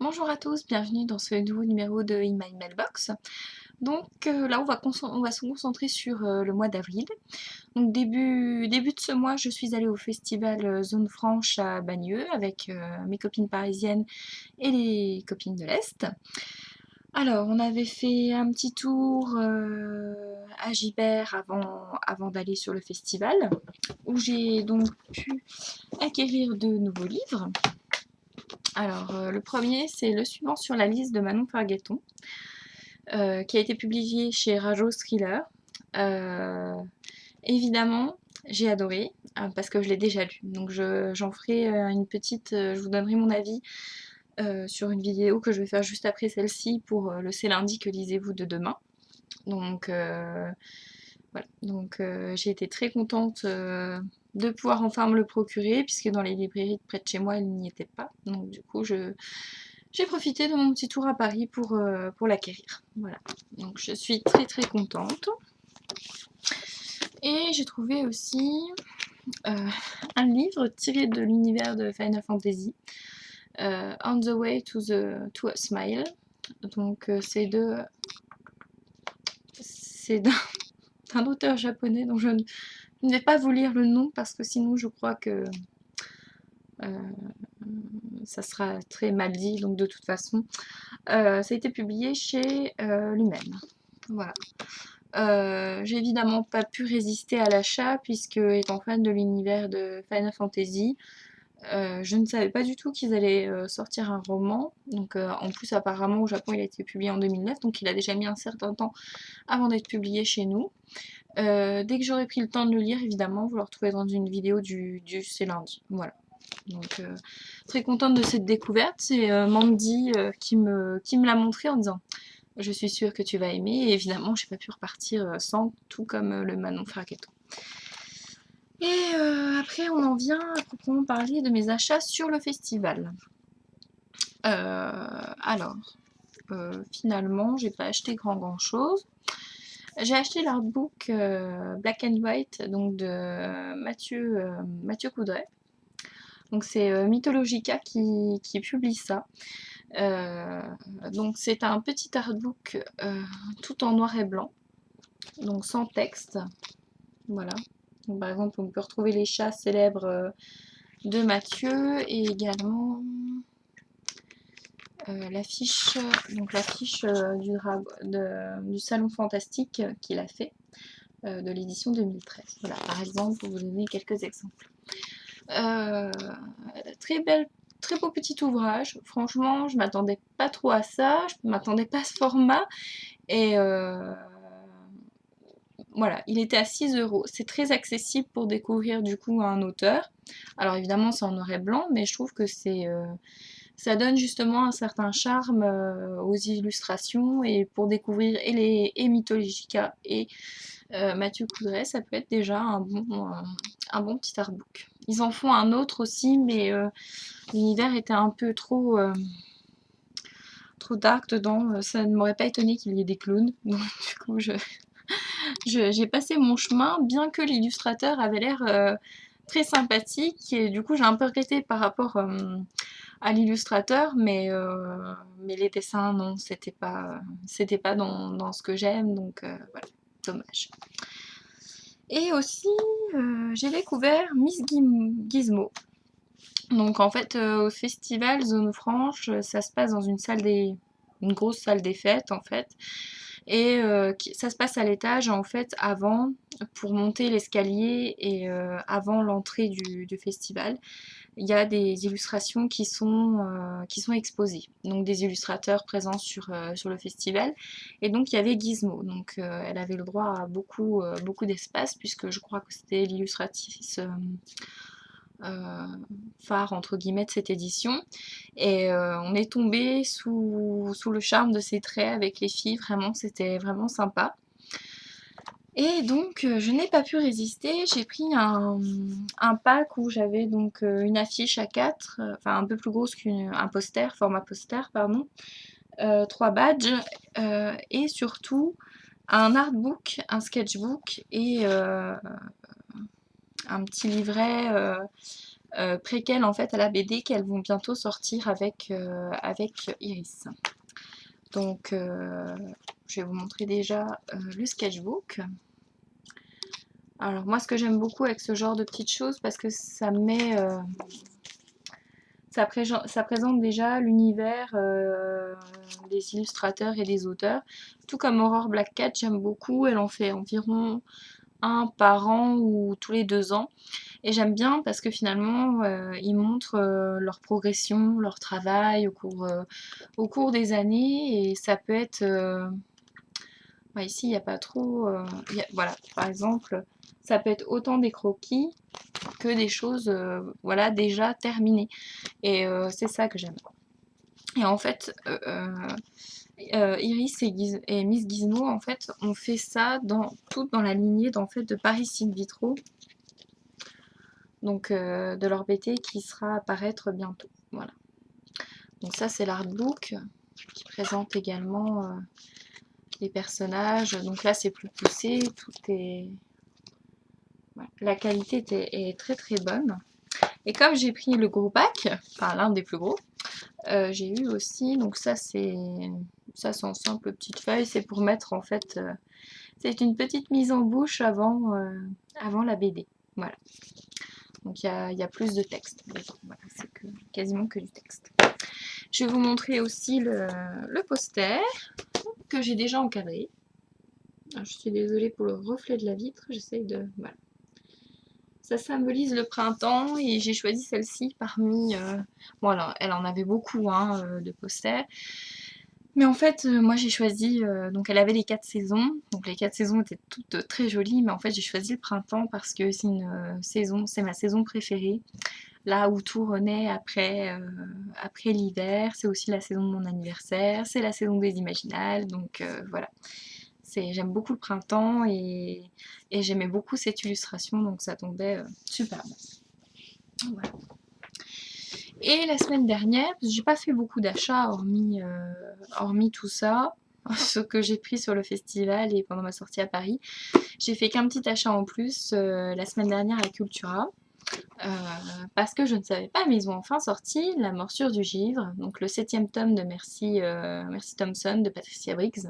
Bonjour à tous, bienvenue dans ce nouveau numéro de In My Mailbox. Donc là on va se concentrer sur le mois d'avril. Donc début de ce mois je suis allée au festival Zone Franche à Bagneux avec mes copines parisiennes et les copines de l'Est. Alors on avait fait un petit tour à Gibert avant d'aller sur le festival où j'ai donc pu acquérir de nouveaux livres. Alors, le premier, c'est le suivant sur la liste de Manon Fargueton, qui a été publié chez Rajo Thriller. Euh, Évidemment, j'ai adoré, parce que je l'ai déjà lu. Donc j'en ferai une petite... je vous donnerai mon avis sur une vidéo que je vais faire juste après celle-ci pour le C'est lundi que lisez-vous de demain. Donc voilà, donc j'ai été très contente de pouvoir enfin me le procurer, puisque dans les librairies près de chez moi, il n'y était pas. Donc du coup, j'ai profité de mon petit tour à Paris pour l'acquérir. Voilà, donc je suis très très contente. Et j'ai trouvé aussi un livre tiré de l'univers de Final Fantasy, On the Way to a Smile. Donc c'est d'un auteur japonais dont je ne vais pas vous lire le nom parce que sinon je crois que euh, ça sera très mal dit, donc de toute façon. Ça a été publié chez lui-même. Voilà. J'ai évidemment pas pu résister à l'achat puisque étant fan de l'univers de Final Fantasy, je ne savais pas du tout qu'ils allaient sortir un roman. Donc en plus apparemment au Japon il a été publié en 2009, donc il a déjà mis un certain temps avant d'être publié chez nous. Dès que j'aurai pris le temps de le lire, évidemment, vous le retrouvez dans une vidéo du C'est lundi. Voilà. Donc très contente de cette découverte. C'est Mandy qui me l'a montré en disant je suis sûre que tu vas aimer. Et évidemment, j'ai pas pu repartir sans, tout comme le Manon Fargueton. Et après, on en vient à proprement parler de mes achats sur le festival. Alors, finalement, j'ai pas acheté grand chose. J'ai acheté l'artbook Black and White donc de Mathieu Coudray. Donc c'est Mythologica qui publie ça. Donc c'est un petit artbook tout en noir et blanc, donc sans texte. Voilà. Donc, par exemple, on peut retrouver les chats célèbres de Mathieu et également l'affiche du Salon Fantastique qu'il a fait de l'édition 2013. Voilà, par exemple, pour vous donner quelques exemples. Très beau petit ouvrage. Franchement, je m'attendais pas trop à ça. Je m'attendais pas à ce format. Et voilà, il était à 6 euros. C'est très accessible pour découvrir du coup un auteur. Alors évidemment, c'est en noir et blanc, mais je trouve que ça donne justement un certain charme aux illustrations et pour découvrir et Mythologica et Mathieu Coudray, ça peut être déjà un bon petit artbook. Ils en font un autre aussi, mais l'univers était un peu trop dark dedans. Ça ne m'aurait pas étonné qu'il y ait des clowns. Donc du coup, j'ai passé mon chemin, bien que l'illustrateur avait l'air très sympathique. Et du coup, j'ai un peu regretté par rapport à l'illustrateur, mais les dessins, non, c'était pas dans ce que j'aime, donc voilà, dommage. Et aussi, j'ai découvert Miss Gizmo. Donc en fait, au festival Zone Franche, ça se passe dans une grosse salle des fêtes en fait. Et ça se passe à l'étage en fait avant, pour monter l'escalier et avant l'entrée du festival, il y a des illustrations qui sont exposées. Donc des illustrateurs présents sur le festival. Et donc il y avait Gizmo. Donc elle avait le droit à beaucoup d'espace puisque je crois que c'était l'illustratrice phare entre guillemets de cette édition. Et on est tombé sous le charme de ses traits avec les filles. Vraiment, c'était vraiment sympa. Et donc, je n'ai pas pu résister. J'ai pris un pack où j'avais donc une affiche A4, enfin un peu plus grosse qu'un poster, format poster, pardon, 3 badges, et surtout un artbook, un sketchbook et un petit livret préquel en fait à la BD qu'elles vont bientôt sortir avec Iris. Donc je vais vous montrer déjà le sketchbook. Alors moi ce que j'aime beaucoup avec ce genre de petites choses, parce que ça met... ça présente déjà l'univers des illustrateurs et des auteurs. Tout comme Aurore Black Cat, j'aime beaucoup. Elle en fait environ un par an ou tous les 2 ans. Et j'aime bien parce que finalement, ils montrent leur progression, leur travail au cours des années. Et ça peut être... ouais, ici, il n'y a pas trop... voilà, par exemple, ça peut être autant des croquis que des choses voilà, déjà terminées. Et c'est ça que j'aime. Et en fait, Iris et Miss Gizmo, en fait, ont fait ça toutes dans la lignée fait, de Paris in Vitro. Donc de leur BT qui sera à paraître bientôt. Voilà. Donc ça c'est l'artbook qui présente également les personnages. Donc là c'est plus poussé, tout est... Voilà. La qualité est très très bonne. Et comme j'ai pris le gros pack, enfin l'un des plus gros, j'ai eu aussi, donc ça c'est en simple petite feuille, c'est pour mettre en fait, c'est une petite mise en bouche avant la BD. Voilà. Donc il y a plus de texte. Voilà, c'est quasiment que du texte. Je vais vous montrer aussi le poster que j'ai déjà encadré. Alors, je suis désolée pour le reflet de la vitre, j'essaye de... Voilà. Ça symbolise le printemps et j'ai choisi celle-ci parmi... Bon alors, elle en avait beaucoup de posters. Mais en fait, moi j'ai choisi... donc elle avait les 4 saisons. Donc les 4 saisons étaient toutes très jolies. Mais en fait j'ai choisi le printemps parce que c'est une saison... C'est ma saison préférée. Là où tout renaît après l'hiver. C'est aussi la saison de mon anniversaire. C'est la saison des Imaginales. Donc voilà. J'aime beaucoup le printemps et j'aimais beaucoup cette illustration. Donc ça tombait superbe. Voilà. Et la semaine dernière, j'ai pas fait beaucoup d'achats hormis tout ça, ce que j'ai pris sur le festival et pendant ma sortie à Paris. J'ai fait qu'un petit achat en plus la semaine dernière à Cultura. Parce que je ne savais pas, mais ils ont enfin sorti La Morsure du Givre, donc le 7e tome de Merci Thompson de Patricia Briggs.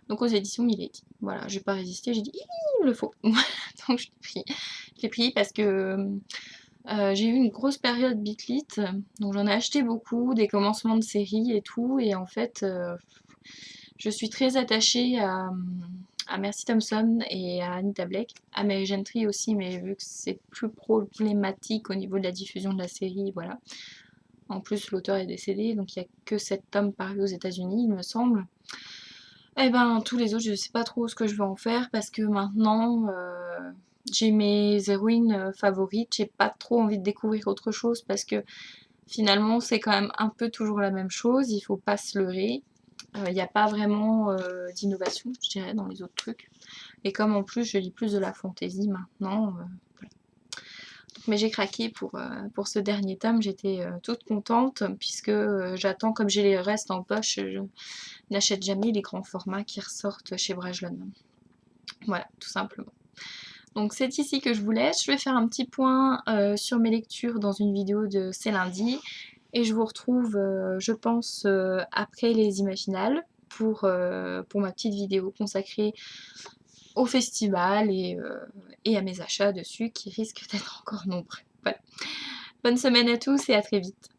Donc aux éditions Milady. Voilà, j'ai pas résisté, j'ai dit il me le faut. Donc je l'ai pris. Je l'ai pris parce que j'ai eu une grosse période Bitlit, donc j'en ai acheté beaucoup, des commencements de séries et tout, et en fait je suis très attachée à Merci Thompson et à Anita Blake, à Mary Gentry aussi, mais vu que c'est plus problématique au niveau de la diffusion de la série, voilà. En plus l'auteur est décédé, donc il n'y a que 7 tomes parus aux États-Unis, il me semble. Et ben tous les autres, je sais pas trop ce que je vais en faire parce que maintenant j'ai mes héroïnes favorites, j'ai pas trop envie de découvrir autre chose parce que finalement c'est quand même un peu toujours la même chose, il faut pas se leurrer. Il n'y a pas vraiment d'innovation, je dirais, dans les autres trucs. Et comme en plus je lis plus de la fantaisie maintenant, voilà. Mais j'ai craqué pour ce dernier tome, j'étais toute contente puisque j'attends, comme j'ai les restes en poche, je n'achète jamais les grands formats qui ressortent chez Brajlon. Voilà, tout simplement. Donc c'est ici que je vous laisse. Je vais faire un petit point sur mes lectures dans une vidéo de C'est lundi. Et je vous retrouve, je pense, après les Imaginales pour ma petite vidéo consacrée au festival et à mes achats dessus qui risquent d'être encore nombreux. Voilà. Bonne semaine à tous et à très vite.